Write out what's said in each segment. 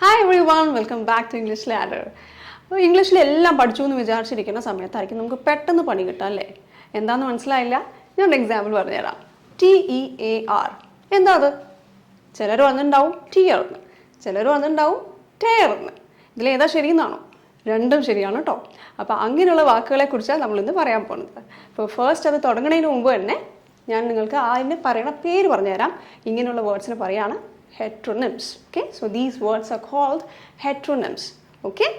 Hi everyone, welcome back to English Ladder. ഇംഗ്ലീഷിൽ എല്ലാം പഠിച്ചു എന്ന് വിചാരിച്ചിരിക്കുന്ന സമയത്തായിരിക്കും നമുക്ക് പെട്ടെന്ന് പണി കിട്ടാം അല്ലേ? എന്താണെന്ന് മനസ്സിലായില്ല? ഞാൻ എക്സാമ്പിൾ പറഞ്ഞുതരാം. TEAR എന്താ അത്? ചിലർ വന്നിട്ടുണ്ടാവും ടിയർ എന്ന്, ചിലർ വന്നിട്ടുണ്ടാവും ടയർ എന്ന്. ഇതിലേതാ ശരിയെന്നാണോ? രണ്ടും ശരിയാണ് കേട്ടോ. അപ്പോൾ അങ്ങനെയുള്ള വാക്കുകളെ കുറിച്ചാണ് നമ്മളിന്ന് പറയാൻ പോകുന്നത്. അപ്പോൾ ഫസ്റ്റ് അത് തുടങ്ങുന്നതിന് മുമ്പ് തന്നെ ഞാൻ നിങ്ങൾക്ക് അതിന് പറയുന്ന പേര് പറഞ്ഞുതരാം. ഇങ്ങനെയുള്ള വേർഡ്സിന് പറയാണ് heteronyms. Okay, so these words are called heteronyms. Okay.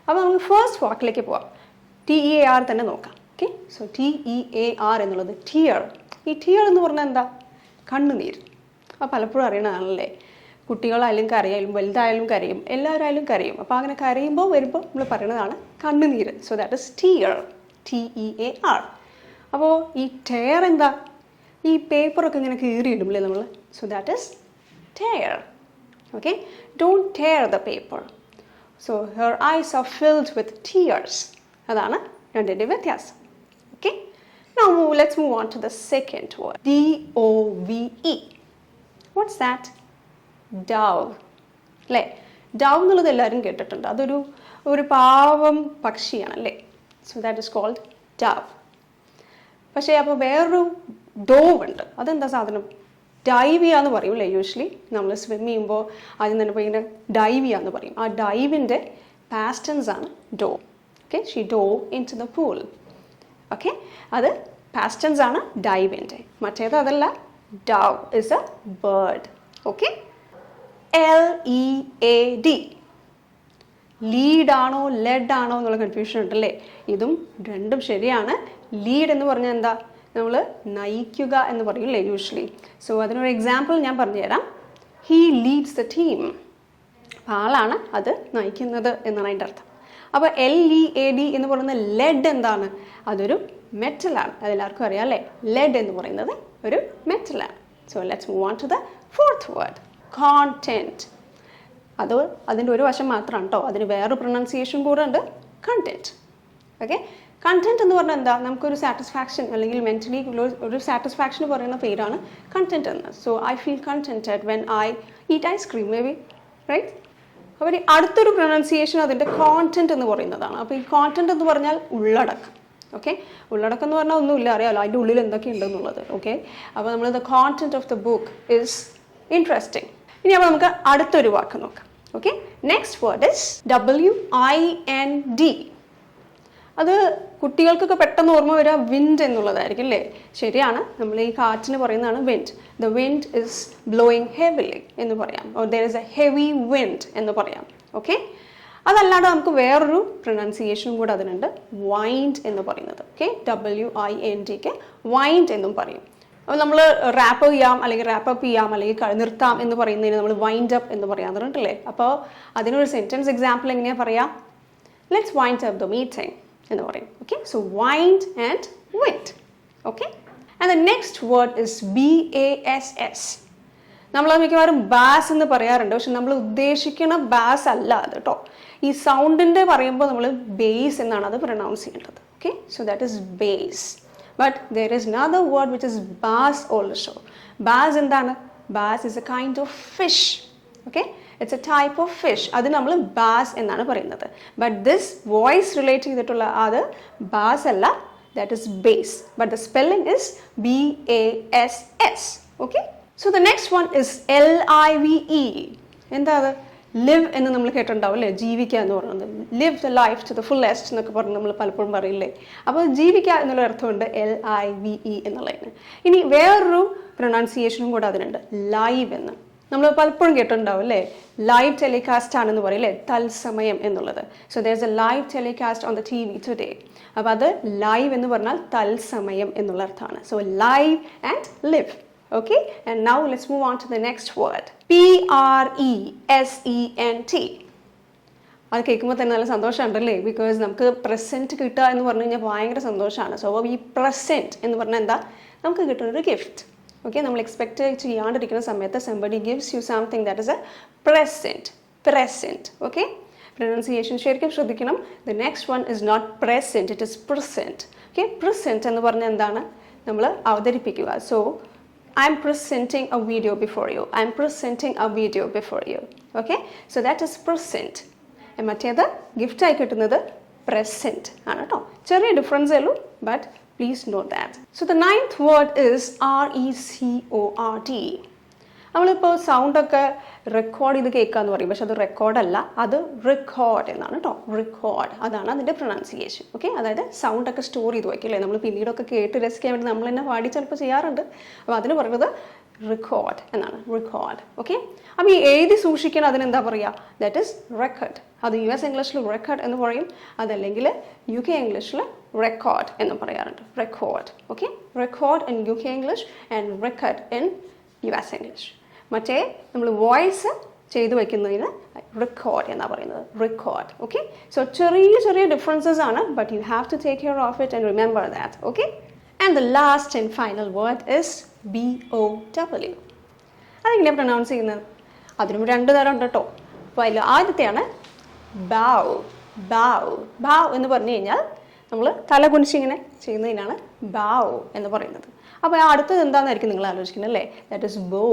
അപ്പോൾ നമുക്ക് ഫസ്റ്റ് വാക്കിലേക്ക് പോവാം. TEAR തന്നെ നോക്കാം. ഓക്കെ, സോ TEAR എന്നുള്ളത് ടിയർ. ഈ ടിയർ എന്ന് പറഞ്ഞാൽ എന്താ? കണ്ണുനീര്. അപ്പോൾ പലപ്പോഴും അറിയണതാണല്ലേ, കുട്ടികളായാലും കരയായാലും വലുതായാലും കരയും, എല്ലാവരായാലും കരയും. അപ്പോൾ അങ്ങനെ കരയുമ്പോൾ വരുമ്പോൾ നമ്മൾ പറയുന്നതാണ് കണ്ണുനീര്. So that is tear, TEAR. അപ്പോൾ ഈ ടയർ എന്താ? ഈ പേപ്പറൊക്കെ ഇങ്ങനെ കീറിയിടുമല്ലേ നമ്മൾ? So that is tear. Okay, don't tear the paper. So her eyes are filled with tears. അതാണ് രണ്ടിൻ്റെ വ്യത്യാസം. Okay, now let's move on to the second word. DOVE. What's that? Dove. അല്ലേ? ഡവ് എന്നുള്ളത് എല്ലാവരും കേട്ടിട്ടുണ്ട്. അതൊരു പാവം പക്ഷിയാണല്ലേ. So that is called dove. പക്ഷേ അപ്പോൾ വേറൊരു ഡോവ് ഉണ്ട്. അതെന്താ സാധനം? ഡൈവ് ചെയ്യാന്ന് പറയും അല്ലേ? യൂഷ്വലി നമ്മൾ സ്വിം ചെയ്യുമ്പോൾ ആദ്യം തന്നെ പോയി ഇങ്ങനെ ഡൈവ് ചെയ്യാന്ന് പറയും. ആ ഡൈവിൻ്റെ പാസ്റ്റ് ടെൻസ് ആണ് dove. Okay, she dove into the pool. Okay, അത് പാസ്റ്റ് ടെൻസ് ആണ് ഡൈവിൻ്റെ. മറ്റേത് അതല്ല, dove is a bird. Okay, LEAD. Lead ആണോ ലെഡ് ആണോ എന്നുള്ള കൺഫ്യൂഷൻ ഉണ്ടല്ലേ? ഇതും രണ്ടും ശരിയാണ്. ലീഡ് എന്ന് പറഞ്ഞാൽ എന്താ? നമ്മൾ നയിക്കുക എന്ന് പറയൂല്ലേ യൂഷ്വലി. സോ അതിനൊരു എക്സാമ്പിൾ ഞാൻ പറഞ്ഞുതരാം. He Leeds the team. ആളാണ് അത് നയിക്കുന്നത് എന്നാണ് അതിൻ്റെ അർത്ഥം. അപ്പോൾ LEAD എന്ന് പറയുന്ന ലെഡ് എന്താണ്? അതൊരു മെറ്റലാണ്. അതെല്ലാവർക്കും അറിയാം അല്ലേ? ലെഡ് എന്ന് പറയുന്നത് ഒരു മെറ്റലാണ്. So let's move on to the fourth word. Content. അതിൻ്റെ ഒരു വശം മാത്രമാണ് കേട്ടോ, അതിന് വേറൊരു പ്രൊനൗൺസിയേഷൻ കൂടെ ഉണ്ട്, കണ്ടൻറ്റ്. ഓക്കെ, കണ്ടൻറ്റ് എന്ന് പറഞ്ഞാൽ എന്താ? നമുക്കൊരു സാറ്റിസ്ഫാക്ഷൻ അല്ലെങ്കിൽ മെൻ്റലി ഒരു സാറ്റിസ്ഫാക്ഷൻ പറയുന്ന പേരാണ് കണ്ടൻറ്റ് എന്ന്. So I feel contented when I eat ice cream maybe, right? അപ്പോൾ അടുത്തൊരു പ്രൊനൗൺസിയേഷൻ അതിൻ്റെ കോണ്ടൻറ്റ് എന്ന് പറയുന്നതാണ്. അപ്പോൾ ഈ കോണ്ടൻറ്റ് എന്ന് പറഞ്ഞാൽ ഉള്ളടക്കം. ഓക്കെ, ഉള്ളടക്കം എന്ന് പറഞ്ഞാൽ ഒന്നുമില്ല, അറിയാമല്ലോ അതിൻ്റെ ഉള്ളിൽ എന്തൊക്കെ ഉണ്ടെന്നുള്ളത്. ഓക്കെ, അപ്പോൾ നമ്മൾ the content of the book is interesting. ഇനി അപ്പോൾ നമുക്ക് അടുത്തൊരു വാക്ക് നോക്കാം. Okay, next word is WIND. അത് കുട്ടികൾക്കൊക്കെ പെട്ടെന്ന് ഓർമ്മ വരിക വിൻഡ് എന്നുള്ളതായിരിക്കും അല്ലേ? ശരിയാണ്, നമ്മൾ ഈ കാറ്റിന് പറയുന്നതാണ് wind. The wind is blowing heavily എന്ന് പറയാം, or there is A heavy wind എന്ന് പറയാം. ഓക്കെ, അതല്ലാതെ നമുക്ക് വേറൊരു പ്രൊനൗൺസിയേഷനും കൂടെ അതിനുണ്ട്, വൈൻഡ് എന്ന് പറയുന്നത്. ഓക്കെ, WINDക്ക് വൈൻഡ് എന്നും പറയും. അപ്പോൾ നമ്മൾ റാപ്പ് ചെയ്യാം അല്ലെങ്കിൽ റാപ്പപ്പ് ചെയ്യാം അല്ലെങ്കിൽ നിർത്താം എന്ന് പറയുന്നതിന് നമ്മൾ വൈൻഡ് അപ്പ് എന്ന് പറയാറുണ്ടല്ലേ? അപ്പോൾ അതിനൊരു സെൻറ്റൻസ് എക്സാമ്പിൾ എങ്ങനെയാണ് പറയാം? Let's wind up the meeting എന്ന് പറയും. Okay, so wind and wind. Okay, and the next word is BASS. നമ്മൾ മിക്കവാറും ബാസ് എന്ന് പറയാറുണ്ട്, പക്ഷെ നമ്മൾ ഉദ്ദേശിക്കുന്ന ബാസ് അല്ല അത് കേട്ടോ. ഈ സൗണ്ടിൻ്റെ പറയുമ്പോൾ നമ്മൾ ബേസ് എന്നാണ് അത് പ്രൊനൗൺസ് ചെയ്യേണ്ടത്. Okay, so that is base. But there is another word which is bass also. Bass എന്താണ്? Bass is a kind of fish. Okay, it's a type of fish. അത് നമ്മൾ bass എന്നാണ് പറയുന്നത്. But this voice related ചെയ്തിട്ടുള്ള അത് bass അല്ല, that is bass. But the spelling is BASS. Okay, so the next one is LIVE. എന്താ അത്? Live എന്ന് നമ്മൾ കേട്ടിട്ടുണ്ടാവും അല്ലേ? ജീവിക്കുക എന്ന് പറയുന്നത്. Live the life to the fullest എന്നൊക്കെ പറഞ്ഞ് നമ്മൾ പലപ്പോഴും പറയില്ലേ? അപ്പോൾ ജീവിക്കുക എന്നുള്ള അർത്ഥമുണ്ട് LIVE എന്നുള്ളതിന്. ഇനി വേറൊരു പ്രൊനൗൺസിയേഷനും കൂടെ അതിനുണ്ട്, ലൈവ് എന്ന്. നമ്മൾ പലപ്പോഴും കേട്ടിട്ടുണ്ടാവും അല്ലേ? ലൈവ് ടെലികാസ്റ്റ് ആണെന്ന് പറയും അല്ലേ? തത്സമയം എന്നുള്ളത്. So there is A live telecast on the TV today. അപ്പോൾ അത് ലൈവ് എന്ന് പറഞ്ഞാൽ തത്സമയം എന്നുള്ള അർത്ഥമാണ്. So live and live. Okay, and now let's move on to the next word. PRESENT. അത് കേൾക്കുമ്പോൾ തന്നെ നല്ല സന്തോഷമുണ്ടല്ലേ? ബിക്കോസ് നമുക്ക് പ്രസൻറ്റ് കിട്ടുക എന്ന് പറഞ്ഞു കഴിഞ്ഞാൽ ഭയങ്കര സന്തോഷമാണ്. സോ ഈ പ്രസൻറ്റ് എന്ന് പറഞ്ഞാൽ എന്താ? നമുക്ക് കിട്ടുന്നൊരു ഗിഫ്റ്റ്. ഓക്കെ, നമ്മൾ എക്സ്പെക്റ്റ് ചെയ്യാണ്ടിരിക്കുന്ന സമയത്ത് somebody gives you something that is a present. Okay, pronunciation ശരിക്കും ശ്രദ്ധിക്കണം. The next one is not present, it is present. Okay, present എന്ന് പറഞ്ഞാൽ എന്താണ്? നമ്മൾ അവതരിപ്പിക്കുക. So I'm presenting a video before you, I'm presenting a video before you. Okay, so that is present. മറ്റേത് ഗിഫ്റ്റായി കിട്ടുന്നത് present ആണ് കേട്ടോ. ചെറിയ ഡിഫറൻസേ ഉള്ളൂ, but please note that. So the ninth word is RECORD. നമ്മളിപ്പോൾ സൗണ്ടൊക്കെ റെക്കോർഡ് ചെയ്ത് കേൾക്കുക എന്ന് പറയും, പക്ഷെ അത് റെക്കോർഡല്ല, അത് റെക്കോർഡ് എന്നാണ് കേട്ടോ. റെക്കോർഡ്, അതാണ് അതിൻ്റെ പ്രൊനൗൺസിയേഷൻ. ഓക്കെ, അതായത് സൗണ്ടൊക്കെ സ്റ്റോർ ചെയ്ത് വയ്ക്കില്ലേ, നമ്മൾ പിന്നീടൊക്കെ കേട്ട് രസിക്കാൻ വേണ്ടി നമ്മൾ തന്നെ പാടി ചിലപ്പോൾ ചെയ്യാറുണ്ട്. അപ്പോൾ അതിന് പറയുന്നത് റെക്കോർഡ് എന്നാണ്, റെക്കോർഡ്. ഓക്കെ, അപ്പോൾ ഈ എഴുതി സൂക്ഷിക്കണം, അതിനെന്താ പറയുക? That is record. അത് US ഇംഗ്ലീഷിൽ റെക്കോർഡ് എന്ന് പറയും, അതല്ലെങ്കിൽ UK ഇംഗ്ലീഷിൽ റെക്കോർഡ് എന്ന് പറയാറുണ്ട്. Record. Okay, record in UK English and record in US English. മറ്റേ നമ്മൾ വോയിസ് ചെയ്ത് വയ്ക്കുന്നതിന് റെക്കോർഡ് എന്നാണ് പറയുന്നത്, റെക്കോർഡ്. ഓക്കെ, സോ ചെറിയ ചെറിയ ഡിഫറൻസസ് ആണ്, but you have to take care of it and remember that. Okay, and the last and final word is BOW. അതെങ്ങനെയാണ് പ്രൊനൗൺസ് ചെയ്യുന്നത്? അതിനും 2 തരം ഉണ്ട് കേട്ടോ. അപ്പോൾ അതിൽ ആദ്യത്തെയാണ് ബൗ. ബൗ ബൗ എന്ന് പറഞ്ഞു കഴിഞ്ഞാൽ നമ്മൾ തല കുനിച്ചിങ്ങനെ ചെയ്യുന്നതിനാണ് ബൗ എന്ന് പറയുന്നത്. അപ്പോൾ അടുത്തത് എന്താണെന്നായിരിക്കും നിങ്ങൾ ആലോചിക്കുന്നത് അല്ലേ? ദാറ്റ് ഇസ് ബോ.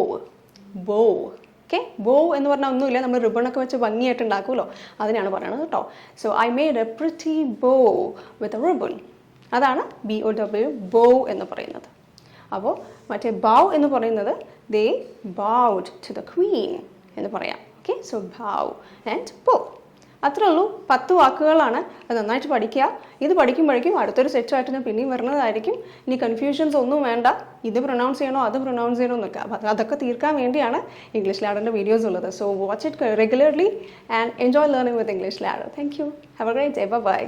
ബോ. ഓക്കെ, ബോ എന്ന് പറഞ്ഞാൽ ഒന്നുമില്ല, നമ്മൾ റിബണൊക്കെ വെച്ച് ഭംഗിയായിട്ട് ഉണ്ടാക്കുമല്ലോ, അതിനാണ് പറയുന്നത് കേട്ടോ. So I made A pretty ബോ വിത്ത് എ റിബൺ. അതാണ് BOW, ബോ എന്ന് പറയുന്നത്. അപ്പോൾ മറ്റേ ബൗ എന്ന് പറയുന്നത് ദേ ബൗഡ് ടു ദ ക്വീൻ എന്ന് പറയാം. ഓക്കെ, സോ ബൗ ആൻഡ് ബോ. അത്രേ ഉള്ളൂ, 10 വാക്കുകളാണ്. അത് നന്നായിട്ട് പഠിക്കുക. ഇത് പഠിക്കുമ്പോഴേക്കും അടുത്തൊരു സെറ്റുമായിട്ട് ഞാൻ പിന്നെയും വരുന്നതായിരിക്കും. ഇനി കൺഫ്യൂഷൻസ് ഒന്നും വേണ്ട, ഇത് പ്രൊനൗൺസ് ചെയ്യണോ അത് പ്രൊനൗൺസ് ചെയ്യണോ എന്നൊക്കെ. അപ്പോൾ അതൊക്കെ തീർക്കാൻ വേണ്ടിയാണ് ഇംഗ്ലീഷ് ലാഡറിൻ്റെ വീഡിയോസ് ഉള്ളത്. So watch it regularly and enjoy learning with English Ladder. Thank you. Have a great day. By.